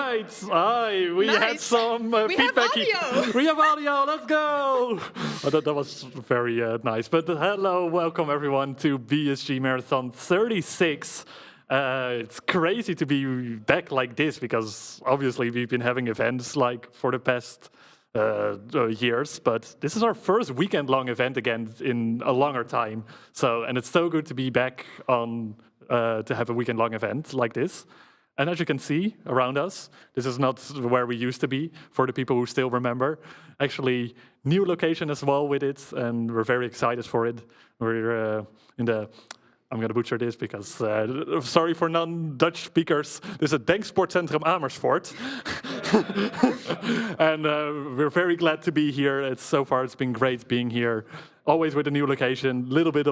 right. Hi. We had Nice. some We have feedback. audio. We have audio. Let's go. Oh, that was very nice. But hello, welcome everyone to BSG Marathon 36. It's crazy to be back like this because obviously we've been having events like for the past years, but this is our first weekend-long event again in a longer time. And it's so good to be back on to have a weekend-long event like this. And as you can see around us, this is not where we used to be, for the people who still remember. Actually, new location as well with it, and we're very excited for it. We're in the, I'm going to butcher this because, sorry for non-Dutch speakers, this is a Denksportcentrum Amersfoort. And we're very glad to be here. So far it's been great being here. Always with a new location, little bit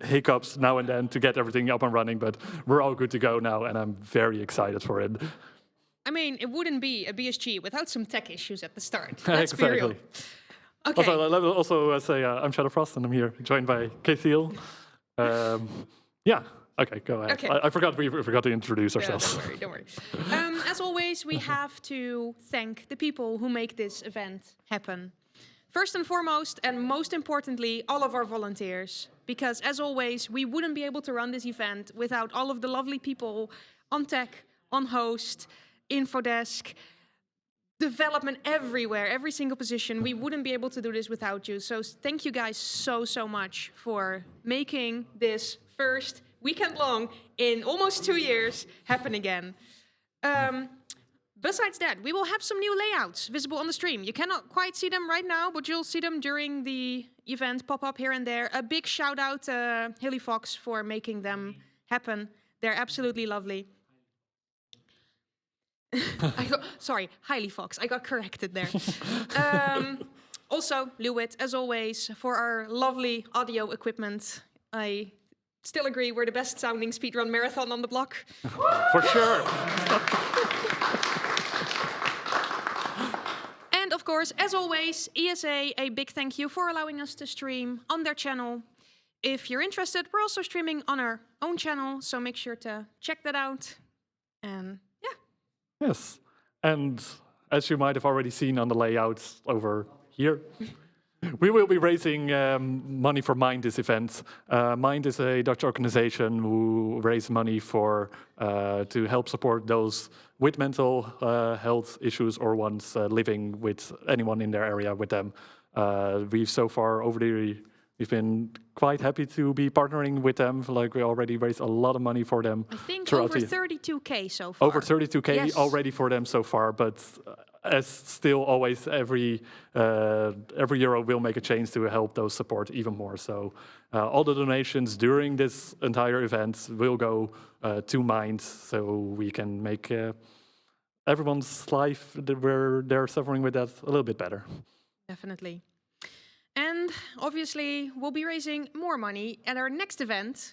hiccups now and then to get everything up and running, but we're all good to go now, and I'm very excited for it. I mean, it wouldn't be a BSG without some tech issues at the start. Let's be real. Okay. Let me also say I'm Shadow Frost, and I'm here joined by Keithiel. Yeah. Okay, go ahead. Okay. I forgot we forgot to introduce ourselves. Yeah, don't worry. As always, we have to thank the people who make this event happen. First and foremost, and most importantly, all of our volunteers. Because as always, we wouldn't be able to run this event without all of the lovely people on tech, on host, info desk, development everywhere, every single position. We wouldn't be able to do this without you. So thank you guys so much for making this first weekend long in almost 2 years happen again. Besides that, we will have some new layouts visible on the stream. You cannot quite see them right now, but you'll see them during the event pop up here and there. A big shout out to Hilly Fox for making them happen. They're absolutely lovely. Sorry, Hiley Fox. I got corrected there. Also, Lewitt, as always, for our lovely audio equipment. I still agree we're the best sounding speedrun marathon on the block. For sure. And of course, as always, ESA, a big thank you for allowing us to stream on their channel. If you're interested, we're also streaming on our own channel, so make sure to check that out. And yeah. Yes, and as you might have already seen on the layout over here, we will be raising money for Mind this event. Mind is a Dutch organization who raise money for to help support those with mental health issues or ones living with anyone in their area with them. We've so far we've been quite happy to be partnering with them. Like we already raised a lot of money for them. I think over 32K so far. Over 32K yes. already for them so far, but as still always, every euro will make a change to help those support even more. So all the donations during this entire event will go to Mind, so we can make everyone's life where they're suffering with that a little bit better. Definitely. And obviously, we'll be raising more money at our next event,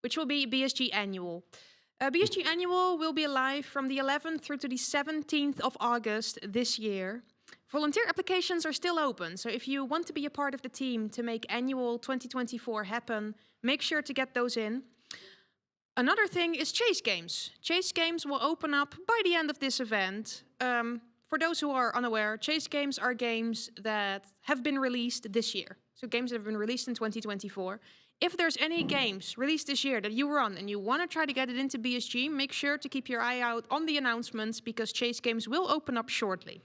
which will be BSG Annual. BSG Annual will be live from the 11th through to the 17th of August this year. Volunteer applications are still open, so if you want to be a part of the team to make Annual 2024 happen, make sure to get those in. Another thing is Chase Games. Chase Games will open up by the end of this event. For those who are unaware, Chase Games are games that have been released this year. So games that have been released in 2024. If there's any games released this year that you run and you want to try to get it into BSG, make sure to keep your eye out on the announcements because Chase Games will open up shortly.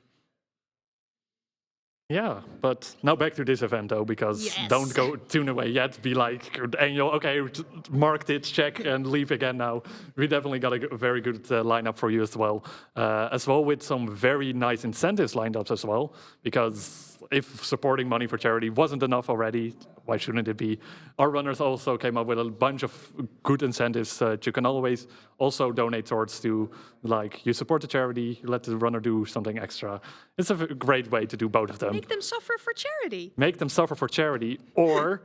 Yeah, but now back to this event though, because yes. Don't go tune away yet. Be like, Annual, okay, marked it, check, and leave again now. We definitely got a very good lineup for you as well with some very nice incentives lined up as well, because if supporting money for charity wasn't enough already, why shouldn't it be? Our runners also came up with a bunch of good incentives that you can always also donate towards to, like you support the charity, you let the runner do something extra. It's a great way to do both of them. Make them suffer for charity. Make them suffer for charity, or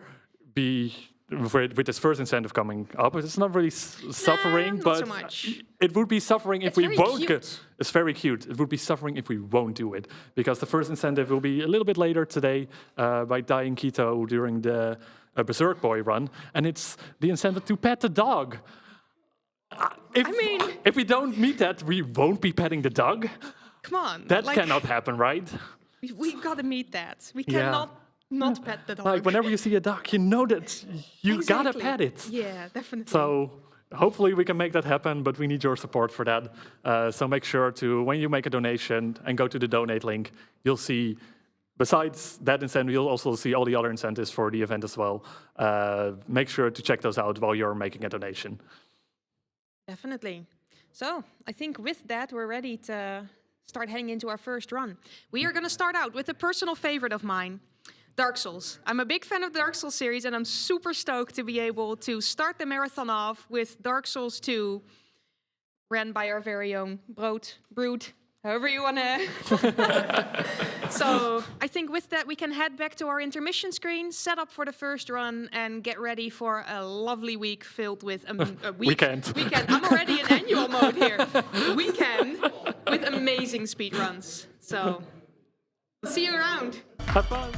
be with this first incentive coming up. It's not really suffering, not but so much. It would be suffering if we won't. It's very cute. It would be suffering if we won't do it, because the first incentive will be a little bit later today by dying keto during the Berserk Boy run, and it's the incentive to pet the dog. if we don't meet that, we won't be petting the dog. Come on. That cannot happen, right? We gotta meet that. We Yeah. cannot not pet the dog. Like whenever you see a dog, you know that you gotta Exactly. pet it. Yeah, definitely. So hopefully we can make that happen, but we need your support for that. So make sure to, when you make a donation and go to the donate link, you'll see, besides that incentive, you'll also see all the other incentives for the event as well. Make sure to check those out while you're making a donation. Definitely. So I think with that, we're ready to start heading into our first run. We are going to start out with a personal favorite of mine, Dark Souls. I'm a big fan of the Dark Souls series, and I'm super stoked to be able to start the marathon off with Dark Souls 2, ran by our very own Brood, however you want to. So I think with that, we can head back to our intermission screen, set up for the first run, and get ready for a lovely week filled with a Weekend. I'm already in annual mode here. Weekend with amazing speed runs. So see you around. Have fun.